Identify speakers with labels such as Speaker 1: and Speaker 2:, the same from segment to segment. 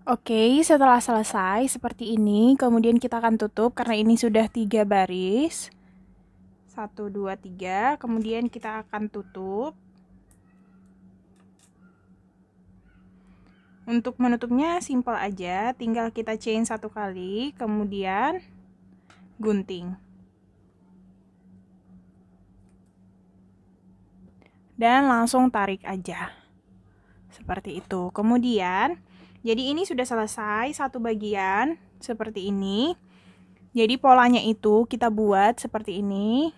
Speaker 1: Oke, setelah selesai seperti ini, kemudian kita akan tutup karena ini sudah 3 baris. 1, 2, 3, kemudian kita akan tutup. Untuk menutupnya simpel aja, tinggal kita chain 1 kali, kemudian gunting. Dan langsung tarik aja. Seperti itu. Kemudian, jadi ini sudah selesai satu bagian seperti ini. Jadi polanya itu kita buat seperti ini.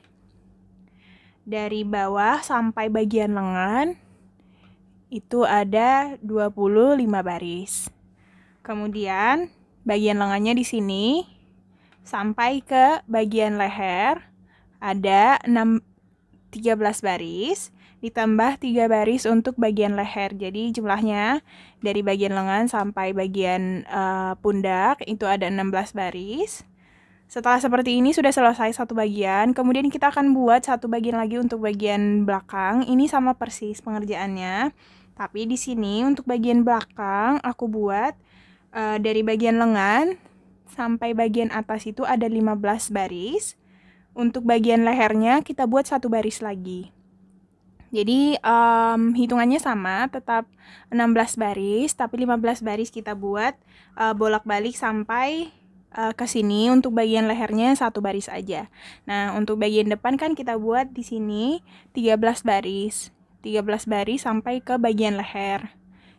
Speaker 1: Dari bawah sampai bagian lengan itu ada 25 baris. Kemudian bagian lengannya di sini sampai ke bagian leher ada 13 baris, ditambah 3 baris untuk bagian leher. Jadi jumlahnya dari bagian lengan sampai bagian pundak itu ada 16 baris. Setelah seperti ini sudah selesai satu bagian, kemudian kita akan buat satu bagian lagi untuk bagian belakang. Ini sama persis pengerjaannya, tapi di sini untuk bagian belakang aku buat dari bagian lengan sampai bagian atas itu ada 15 baris. Untuk bagian lehernya kita buat satu baris lagi. Jadi hitungannya sama, tetap 16 baris, tapi 15 baris kita buat bolak-balik sampai ke sini. Untuk bagian lehernya satu baris aja. Nah, untuk bagian depan kan kita buat di sini 13 baris. 13 baris sampai ke bagian leher.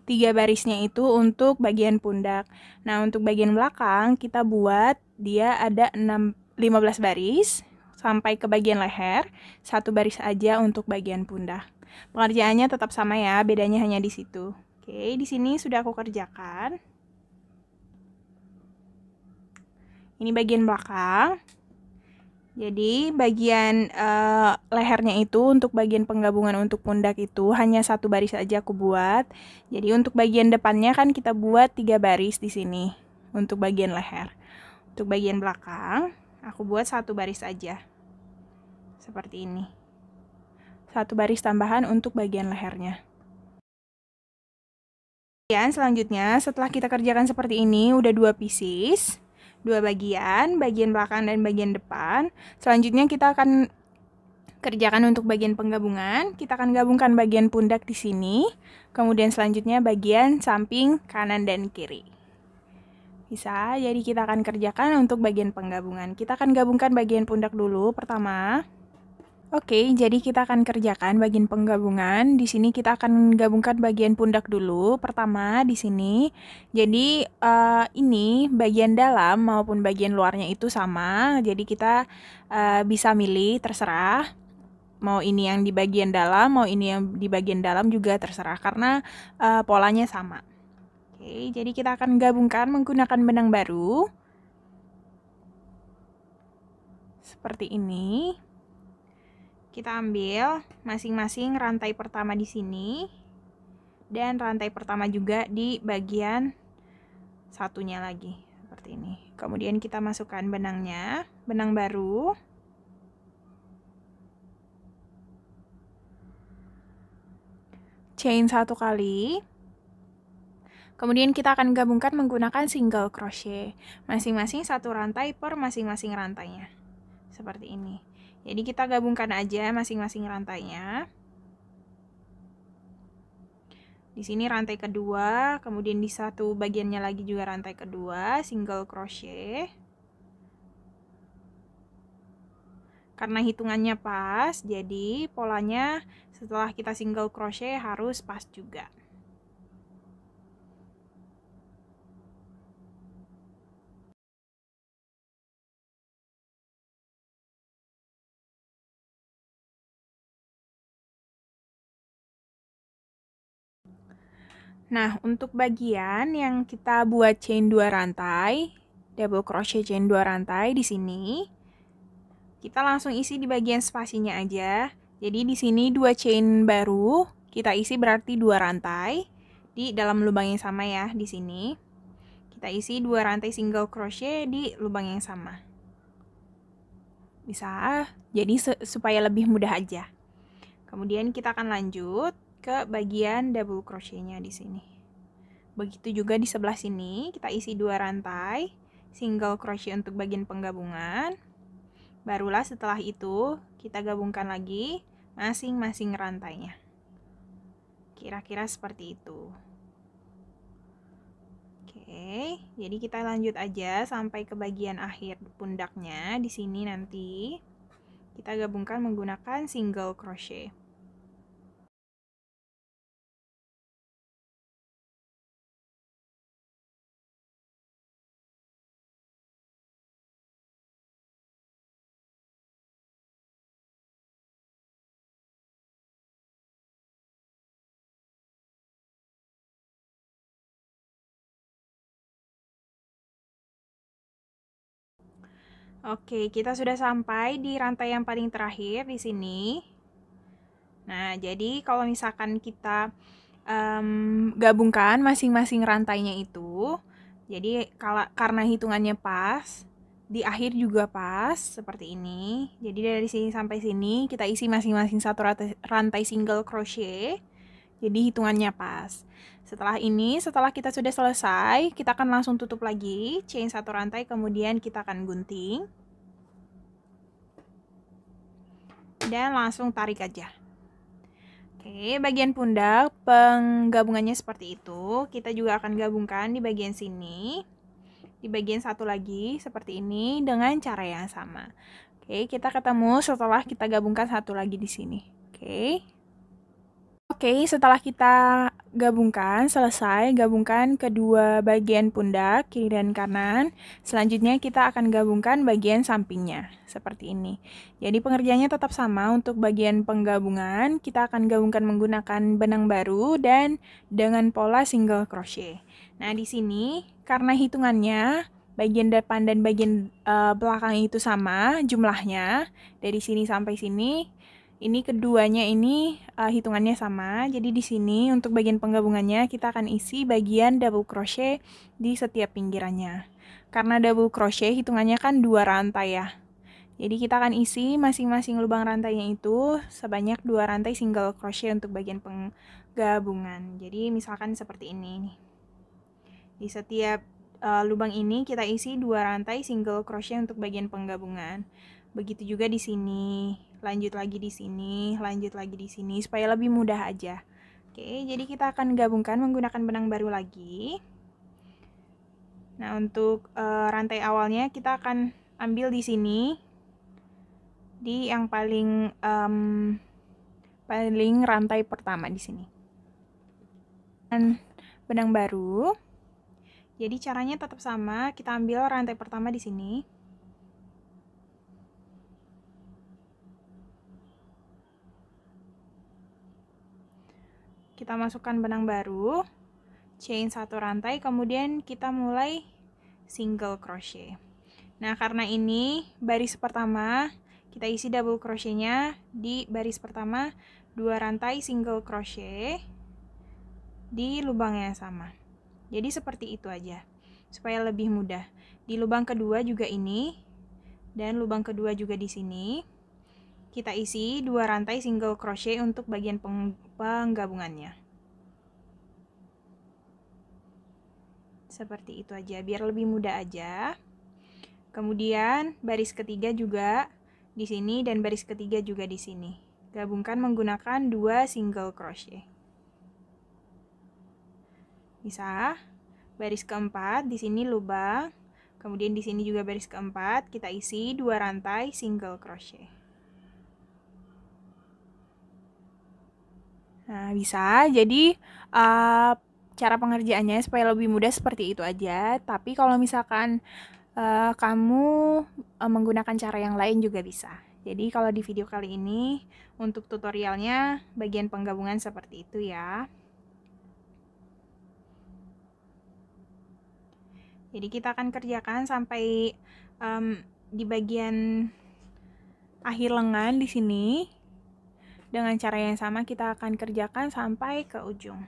Speaker 1: 3 barisnya itu untuk bagian pundak. Nah, untuk bagian belakang kita buat dia ada 15 baris sampai ke bagian leher, satu baris aja untuk bagian pundak. Pengerjaannya tetap sama ya, bedanya hanya di situ. Oke, di sini sudah aku kerjakan. Ini bagian belakang. Jadi bagian lehernya itu untuk bagian penggabungan untuk pundak itu hanya satu baris aja aku buat. Jadi untuk bagian depannya kan kita buat 3 baris di sini untuk bagian leher. Untuk bagian belakang aku buat satu baris aja. Seperti ini. Satu baris tambahan untuk bagian lehernya. Dan selanjutnya setelah kita kerjakan seperti ini udah 2 pieces. 2 bagian belakang dan bagian depan. Selanjutnya kita akan kerjakan untuk bagian penggabungan. Kita akan gabungkan bagian pundak di sini. Kemudian selanjutnya bagian samping kanan dan kiri. Bisa, jadi kita akan kerjakan untuk bagian penggabungan. Kita akan gabungkan bagian pundak dulu pertama. Oke, jadi kita akan kerjakan bagian penggabungan. Di sini kita akan gabungkan bagian pundak dulu. Pertama di sini. Jadi ini bagian dalam maupun bagian luarnya itu sama. Jadi kita bisa milih, terserah. Mau ini yang di bagian dalam, mau ini yang di bagian dalam juga terserah karena polanya sama. Oke, jadi kita akan gabungkan menggunakan benang baru. Seperti ini. Kita ambil masing-masing rantai pertama di sini dan rantai pertama juga di bagian satunya lagi seperti ini. Kemudian kita masukkan benangnya, benang baru. Chain 1 kali. Kemudian kita akan gabungkan menggunakan single crochet. Masing-masing satu rantai per masing-masing rantainya. Seperti ini. Jadi kita gabungkan aja masing-masing rantainya. Di sini rantai kedua, kemudian di satu bagiannya lagi juga rantai kedua, single crochet. Karena hitungannya pas, jadi polanya setelah kita single crochet harus pas juga. Nah, untuk bagian yang kita buat chain 2 rantai, double crochet chain 2 rantai di sini, kita langsung isi di bagian spasinya aja. Jadi di sini 2 chain baru, kita isi berarti 2 rantai di dalam lubang yang sama ya, di sini. Kita isi 2 rantai single crochet di lubang yang sama. Bisa, jadi supaya lebih mudah aja. Kemudian kita akan lanjut ke bagian double crochetnya di sini. Begitu juga di sebelah sini, kita isi 2 rantai single crochet untuk bagian penggabungan. Barulah setelah itu, kita gabungkan lagi masing-masing rantainya. Kira-kira seperti itu. Oke, jadi kita lanjut aja sampai ke bagian akhir pundaknya. Di sini nanti kita gabungkan menggunakan single crochet. Oke, kita sudah sampai di rantai yang paling terakhir di sini. Nah, jadi kalau misalkan kita gabungkan masing-masing rantainya itu, jadi karena hitungannya pas, di akhir juga pas, seperti ini. Jadi dari sini sampai sini kita isi masing-masing satu rantai single crochet, jadi hitungannya pas. Setelah ini, setelah kita sudah selesai, kita akan langsung tutup lagi, chain satu rantai, kemudian kita akan gunting. Dan langsung tarik aja. Oke, bagian pundak penggabungannya seperti itu. Kita juga akan gabungkan di bagian sini. Di bagian satu lagi seperti ini dengan cara yang sama. Oke, kita ketemu setelah kita gabungkan satu lagi di sini. Oke. Oke, setelah kita gabungkan, selesai gabungkan kedua bagian pundak, kiri dan kanan. Selanjutnya kita akan gabungkan bagian sampingnya, seperti ini. Jadi pengerjaannya tetap sama untuk bagian penggabungan. Kita akan gabungkan menggunakan benang baru dan dengan pola single crochet. Nah, di sini karena hitungannya bagian depan dan bagian belakang itu sama jumlahnya, dari sini sampai sini. Ini keduanya ini hitungannya sama. Jadi di sini untuk bagian penggabungannya kita akan isi bagian double crochet di setiap pinggirannya. Karena double crochet hitungannya kan 2 rantai ya. Jadi kita akan isi masing-masing lubang rantainya itu sebanyak 2 rantai single crochet untuk bagian penggabungan. Jadi misalkan seperti ini nih. Di setiap lubang ini kita isi 2 rantai single crochet untuk bagian penggabungan. Begitu juga di sini, lanjut lagi di sini, lanjut lagi di sini, supaya lebih mudah aja. Oke, jadi kita akan gabungkan menggunakan benang baru lagi. Nah, untuk rantai awalnya kita akan ambil di sini, di yang paling rantai pertama di sini. Dan benang baru. Jadi caranya tetap sama, kita ambil rantai pertama di sini. Kita masukkan benang baru, chain satu rantai, kemudian kita mulai single crochet. Nah, karena ini baris pertama, kita isi double crochetnya di baris pertama 2 rantai single crochet di lubang yang sama. Jadi seperti itu aja, supaya lebih mudah. Di lubang kedua juga ini, dan lubang kedua juga di sini. Kita isi 2 rantai single crochet untuk bagian penggabungannya. Seperti itu aja, biar lebih mudah aja. Kemudian baris ketiga juga di sini dan baris ketiga juga di sini. Gabungkan menggunakan 2 single crochet. Bisa. Baris keempat di sini lubang. Kemudian di sini juga baris keempat, kita isi 2 rantai single crochet. Nah, bisa. Jadi cara pengerjaannya supaya lebih mudah seperti itu aja. Tapi kalau misalkan kamu menggunakan cara yang lain juga bisa. Jadi kalau di video kali ini untuk tutorialnya bagian penggabungan seperti itu ya. Jadi kita akan kerjakan sampai di bagian akhir lengan di sini. Dengan cara yang sama kita akan kerjakan sampai ke ujung.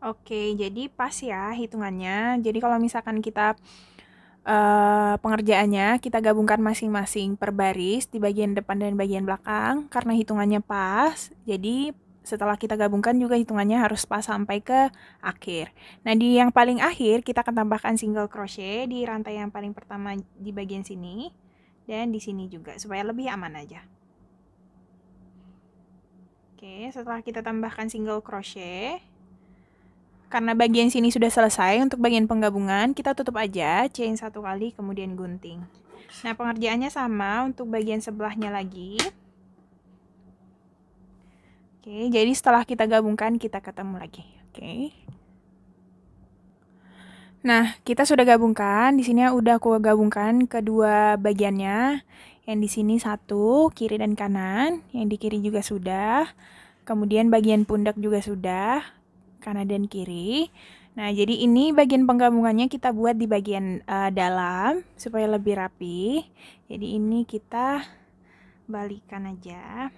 Speaker 1: Oke, jadi pas ya hitungannya. Jadi kalau misalkan kita pengerjaannya kita gabungkan masing-masing per baris di bagian depan dan bagian belakang karena hitungannya pas. Jadi setelah kita gabungkan juga hitungannya harus pas sampai ke akhir. Nah, di yang paling akhir kita akan tambahkan single crochet di rantai yang paling pertama di bagian sini dan di sini juga supaya lebih aman aja. Oke, setelah kita tambahkan single crochet, karena bagian sini sudah selesai, untuk bagian penggabungan kita tutup aja, chain 1 kali kemudian gunting. Nah, pengerjaannya sama untuk bagian sebelahnya lagi. Oke, jadi setelah kita gabungkan kita ketemu lagi. Oke. Nah, kita sudah gabungkan. Di sini udah aku gabungkan kedua bagiannya. Yang di sini satu, kiri dan kanan. Yang di kiri juga sudah. Kemudian bagian pundak juga sudah, kanan dan kiri. Nah, jadi ini bagian penggabungannya kita buat di bagian dalam supaya lebih rapi. Jadi ini kita balikan aja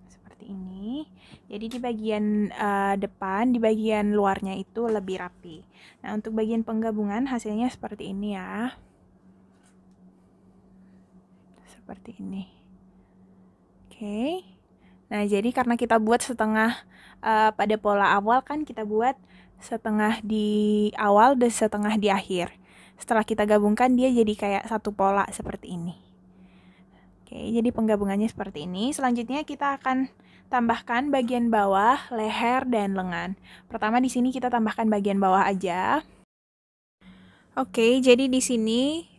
Speaker 1: seperti ini. Jadi di bagian depan, di bagian luarnya itu lebih rapi. Nah, untuk bagian penggabungan hasilnya seperti ini ya. Seperti ini. Oke. Nah, jadi karena kita buat setengah pada pola awal kan kita buat setengah di awal dan setengah di akhir. Setelah kita gabungkan dia jadi kayak satu pola seperti ini. Oke, jadi penggabungannya seperti ini. Selanjutnya kita akan tambahkan bagian bawah, leher, dan lengan. Pertama di sini kita tambahkan bagian bawah aja. Oke, jadi di sini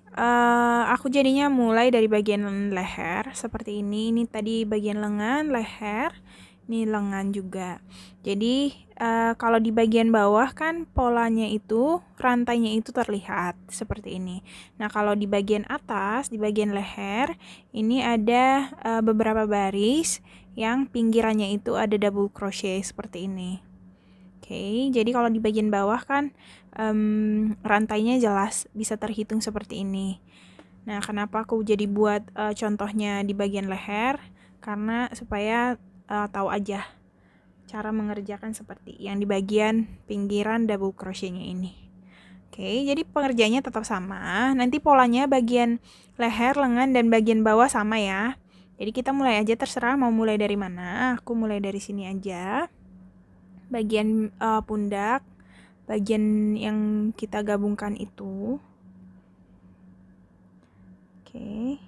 Speaker 1: aku jadinya mulai dari bagian leher seperti ini. Ini tadi bagian lengan, leher, ini lengan juga. Jadi kalau di bagian bawah kan polanya itu, rantainya itu terlihat seperti ini. Nah, kalau di bagian atas, di bagian leher, ini ada beberapa baris yang pinggirannya itu ada double crochet seperti ini. Oke, jadi kalau di bagian bawah kan rantainya jelas bisa terhitung seperti ini. Nah, kenapa aku jadi buat contohnya di bagian leher? Karena supaya tahu aja cara mengerjakan seperti yang di bagian pinggiran double crochetnya ini. Oke, jadi pengerjaannya tetap sama. Nanti polanya bagian leher, lengan, dan bagian bawah sama ya. Jadi kita mulai aja, terserah mau mulai dari mana. Aku mulai dari sini aja. Bagian pundak, bagian yang kita gabungkan itu. Oke.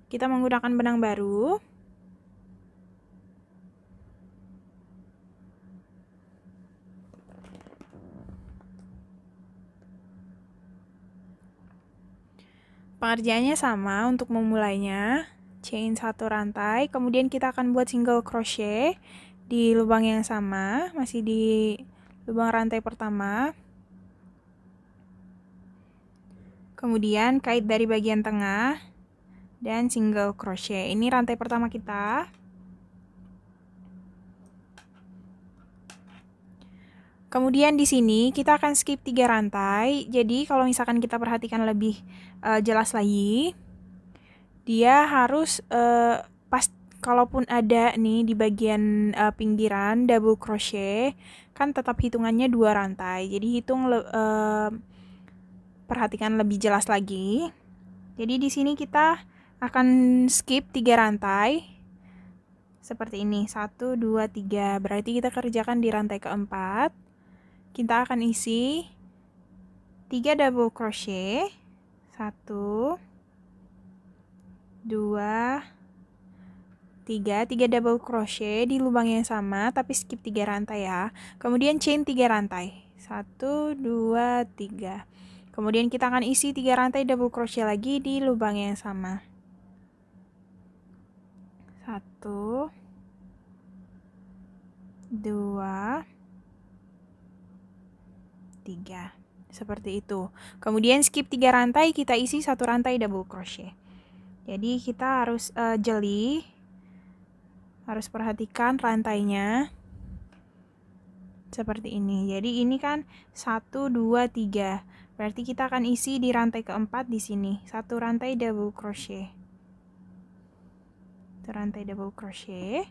Speaker 1: Kita menggunakan benang baru. Pengerjaannya sama untuk memulainya. Chain 1 rantai, kemudian kita akan buat single crochet di lubang yang sama, masih di lubang rantai pertama. Kemudian kait dari bagian tengah dan single crochet. Ini rantai pertama kita. Kemudian di sini kita akan skip 3 rantai. Jadi kalau misalkan kita perhatikan lebih jelas lagi, dia harus pas kalaupun ada nih di bagian pinggiran double crochet kan tetap hitungannya 2 rantai. Jadi hitung perhatikan lebih jelas lagi. Jadi di sini kita akan skip 3 rantai. Seperti ini. 1 2 3. Berarti kita kerjakan di rantai keempat. Kita akan isi 3 double crochet. 1 2 3 double crochet di lubang yang sama tapi skip 3 rantai ya. Kemudian chain 3 rantai. 1 2 3. Kemudian kita akan isi 3 rantai double crochet lagi di lubang yang sama. 1 2 3. Seperti itu. Kemudian skip 3 rantai, kita isi 1 rantai double crochet. Jadi kita harus jeli, harus perhatikan rantainya seperti ini. Jadi ini kan 1 2 3. Berarti kita akan isi di rantai keempat di sini 1 rantai double crochet. 1 rantai double crochet.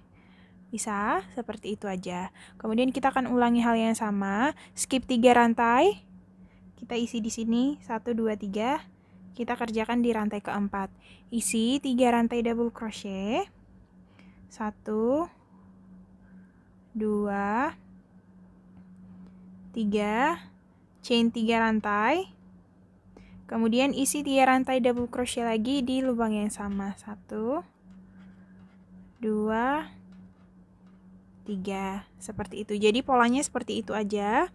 Speaker 1: Bisa, seperti itu aja. Kemudian kita akan ulangi hal yang sama, skip 3 rantai. Kita isi di sini 1 2 3. Kita kerjakan di rantai keempat. Isi 3 rantai double crochet. 1 2 3, chain 3 rantai. Kemudian isi 3 rantai double crochet lagi di lubang yang sama. 1 2 3. Seperti itu. Jadi polanya seperti itu aja.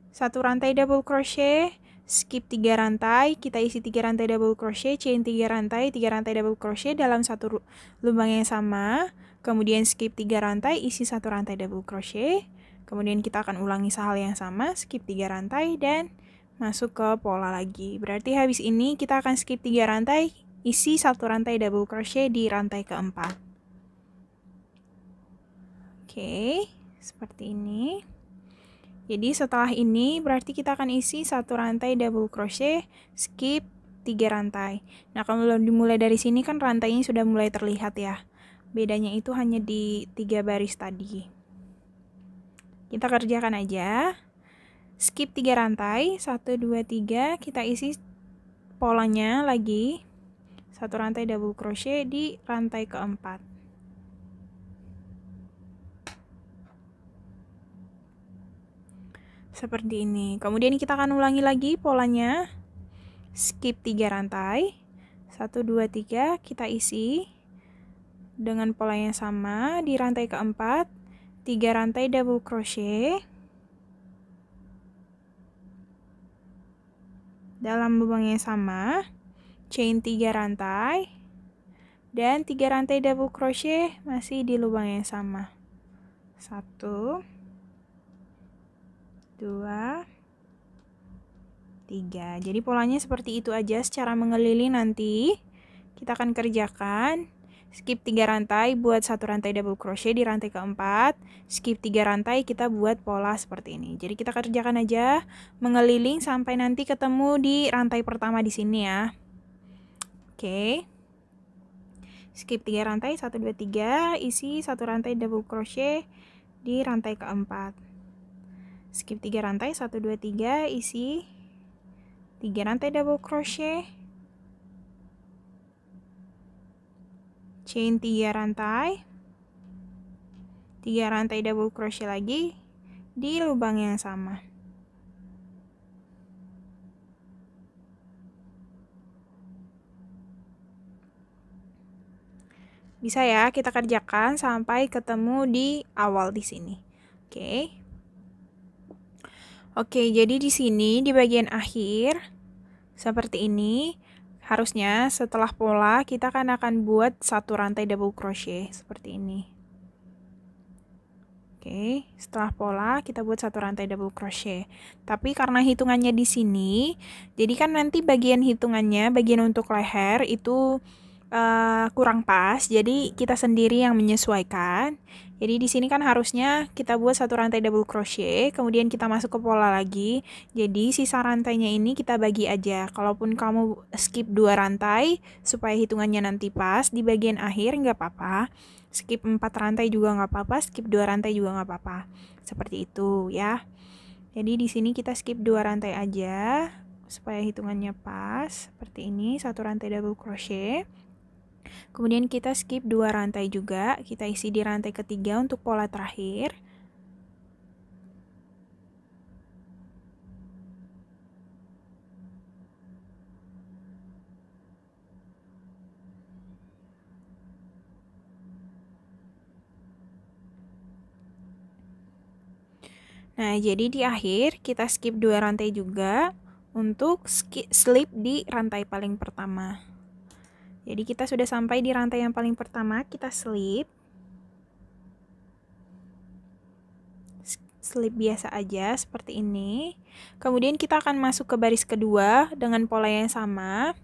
Speaker 1: 1 rantai double crochet, skip 3 rantai, kita isi 3 rantai double crochet, chain 3 rantai double crochet dalam satu lubang yang sama. Kemudian skip 3 rantai, isi 1 rantai double crochet. Kemudian kita akan ulangi hal yang sama, skip 3 rantai dan masuk ke pola lagi. Berarti habis ini kita akan skip 3 rantai, isi 1 rantai double crochet di rantai keempat. Oke, seperti ini. Jadi setelah ini berarti kita akan isi 1 rantai double crochet, skip 3 rantai. Nah, kalau dimulai dari sini kan rantainya sudah mulai terlihat ya. Bedanya itu hanya di 3 baris tadi. Kita kerjakan aja. Skip 3 rantai, 1 2 3, kita isi polanya lagi. 1 rantai double crochet di rantai keempat. Seperti ini. Kemudian kita akan ulangi lagi polanya. Skip 3 rantai. 1 2 3, kita isi dengan pola yang sama di rantai keempat. 3 rantai double crochet. Dalam lubang yang sama, chain 3 rantai, dan 3 rantai double crochet masih di lubang yang sama. 1 2 3. Jadi polanya seperti itu aja secara mengeliling nanti. Kita akan kerjakan. Skip 3 rantai, buat 1 rantai double crochet di rantai keempat. Skip 3 rantai, kita buat pola seperti ini. Jadi kita kerjakan aja mengeliling sampai nanti ketemu di rantai pertama di sini ya. Oke. Skip 3 rantai, 1 2 3, isi 1 rantai double crochet di rantai keempat. Skip 3 rantai, 1 2 3, isi 3 rantai double crochet. Chain 3 rantai, 3 rantai double crochet lagi di lubang yang sama. Bisa ya kita kerjakan sampai ketemu di awal di sini. Oke. Oke, jadi di sini di bagian akhir seperti ini. Harusnya setelah pola kita kan akan buat 1 rantai double crochet seperti ini. Oke, setelah pola kita buat 1 rantai double crochet. Tapi karena hitungannya di sini, jadi kan nanti bagian hitungannya, bagian untuk leher itu kurang pas. Jadi kita sendiri yang menyesuaikan. Jadi di sini kan harusnya kita buat 1 rantai double crochet, kemudian kita masuk ke pola lagi. Jadi sisa rantainya ini kita bagi aja. Kalaupun kamu skip 2 rantai supaya hitungannya nanti pas, di bagian akhir nggak apa-apa. Skip 4 rantai juga nggak apa-apa, skip 2 rantai juga nggak apa-apa. Seperti itu ya. Jadi di sini kita skip 2 rantai aja supaya hitungannya pas. Seperti ini, 1 rantai double crochet. Kemudian kita skip 2 rantai juga, kita isi di rantai ketiga untuk pola terakhir. Nah, jadi di akhir kita skip 2 rantai juga untuk slip di rantai paling pertama. Jadi kita sudah sampai di rantai yang paling pertama, kita slip. Slip biasa aja seperti ini. Kemudian kita akan masuk ke baris kedua dengan pola yang sama.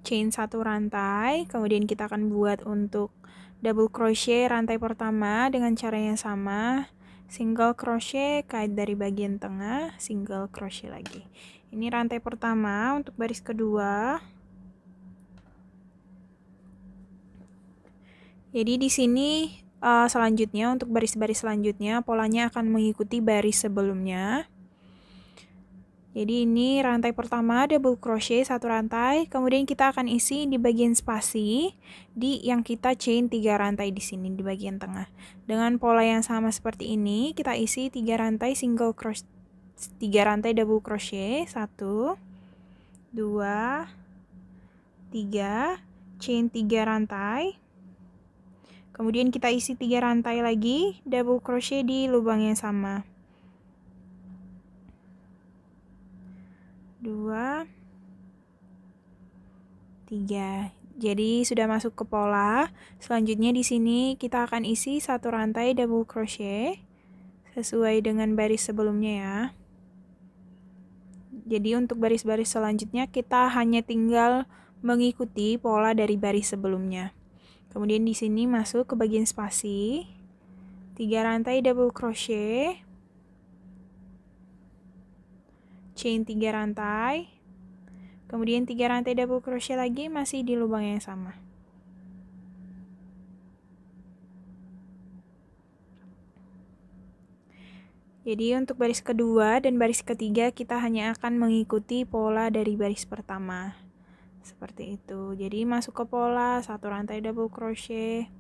Speaker 1: Chain 1 rantai, kemudian kita akan buat untuk double crochet rantai pertama dengan cara yang sama. Single crochet, kait dari bagian tengah, single crochet lagi. Ini rantai pertama untuk baris kedua. Jadi di sini selanjutnya, untuk baris-baris selanjutnya, polanya akan mengikuti baris sebelumnya. Jadi ini rantai pertama double crochet 1 rantai, kemudian kita akan isi di bagian spasi di yang kita chain 3 rantai di sini di bagian tengah. Dengan pola yang sama seperti ini, kita isi 3 rantai single crochet, 3 rantai double crochet, 1 2 3, chain 3 rantai. Kemudian kita isi 3 rantai lagi double crochet di lubang yang sama. 2 3. Jadi sudah masuk ke pola. Selanjutnya di sini kita akan isi 1 rantai double crochet sesuai dengan baris sebelumnya ya. Jadi untuk baris-baris selanjutnya kita hanya tinggal mengikuti pola dari baris sebelumnya. Kemudian di sini masuk ke bagian spasi, 3 rantai double crochet, chain 3 rantai, kemudian 3 rantai double crochet lagi masih di lubang yang sama. Jadi untuk baris kedua dan baris ketiga kita hanya akan mengikuti pola dari baris pertama. Seperti itu. Jadi masuk ke pola 1 rantai double crochet,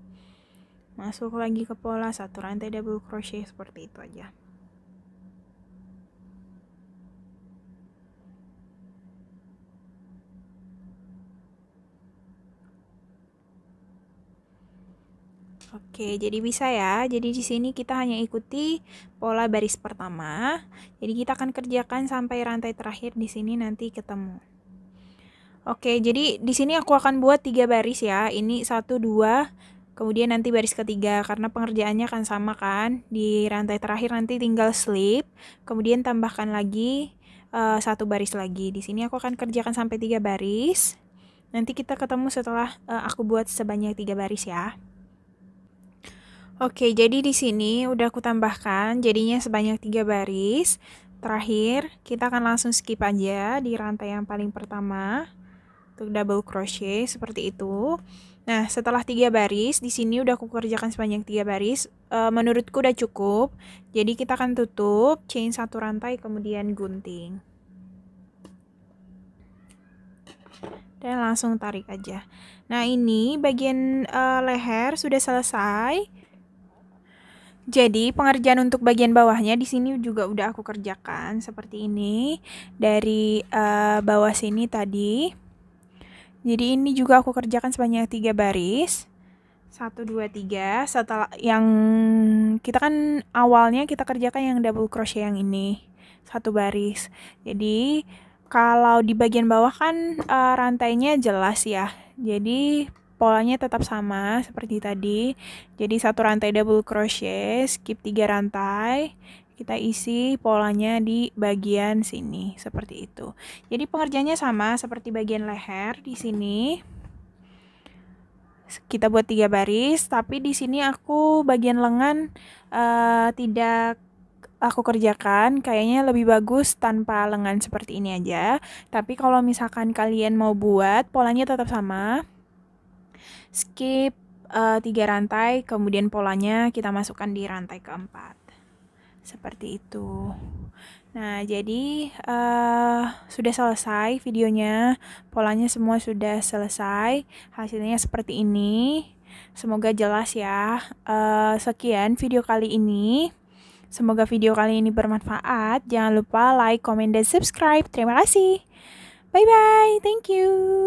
Speaker 1: masuk lagi ke pola 1 rantai double crochet, seperti itu aja. Oke, jadi bisa ya. Jadi di sini kita hanya ikuti pola baris pertama. Jadi kita akan kerjakan sampai rantai terakhir di sini nanti ketemu. Oke, jadi di sini aku akan buat 3 baris ya. Ini 1 2, kemudian nanti baris ketiga karena pengerjaannya akan sama kan. Di rantai terakhir nanti tinggal slip, kemudian tambahkan lagi 1 baris lagi. Di sini aku akan kerjakan sampai 3 baris. Nanti kita ketemu setelah aku buat sebanyak 3 baris ya. Oke, jadi di sini udah aku tambahkan jadinya sebanyak 3 baris. Terakhir, kita akan langsung skip aja di rantai yang paling pertama untuk double crochet seperti itu. Nah, setelah 3 baris, di sini udah aku kerjakan sebanyak 3 baris. Menurutku udah cukup. Jadi kita akan tutup, chain 1 rantai, kemudian gunting. Dan langsung tarik aja. Nah, ini bagian leher sudah selesai. Jadi pengerjaan untuk bagian bawahnya di sini juga udah aku kerjakan seperti ini dari bawah sini tadi. Jadi ini juga aku kerjakan sebanyak 3 baris. 1 2 3. Setelah yang kita kan awalnya kita kerjakan yang double crochet yang ini 1 baris. Jadi kalau di bagian bawah kan rantainya jelas ya. Jadi polanya tetap sama seperti tadi. Jadi 1 rantai double crochet, skip 3 rantai, kita isi polanya di bagian sini seperti itu. Jadi pengerjaannya sama seperti bagian leher di sini. Kita buat 3 baris, tapi di sini aku bagian lengan tidak aku kerjakan, kayaknya lebih bagus tanpa lengan seperti ini aja. Tapi kalau misalkan kalian mau buat, polanya tetap sama. Skip 3 rantai, kemudian polanya kita masukkan di rantai keempat. Seperti itu. Nah, jadi sudah selesai videonya. Polanya semua sudah selesai. Hasilnya seperti ini. Semoga jelas ya. Sekian video kali ini. Semoga video kali ini bermanfaat. Jangan lupa like, comment, dan subscribe. Terima kasih. Bye-bye. Thank you.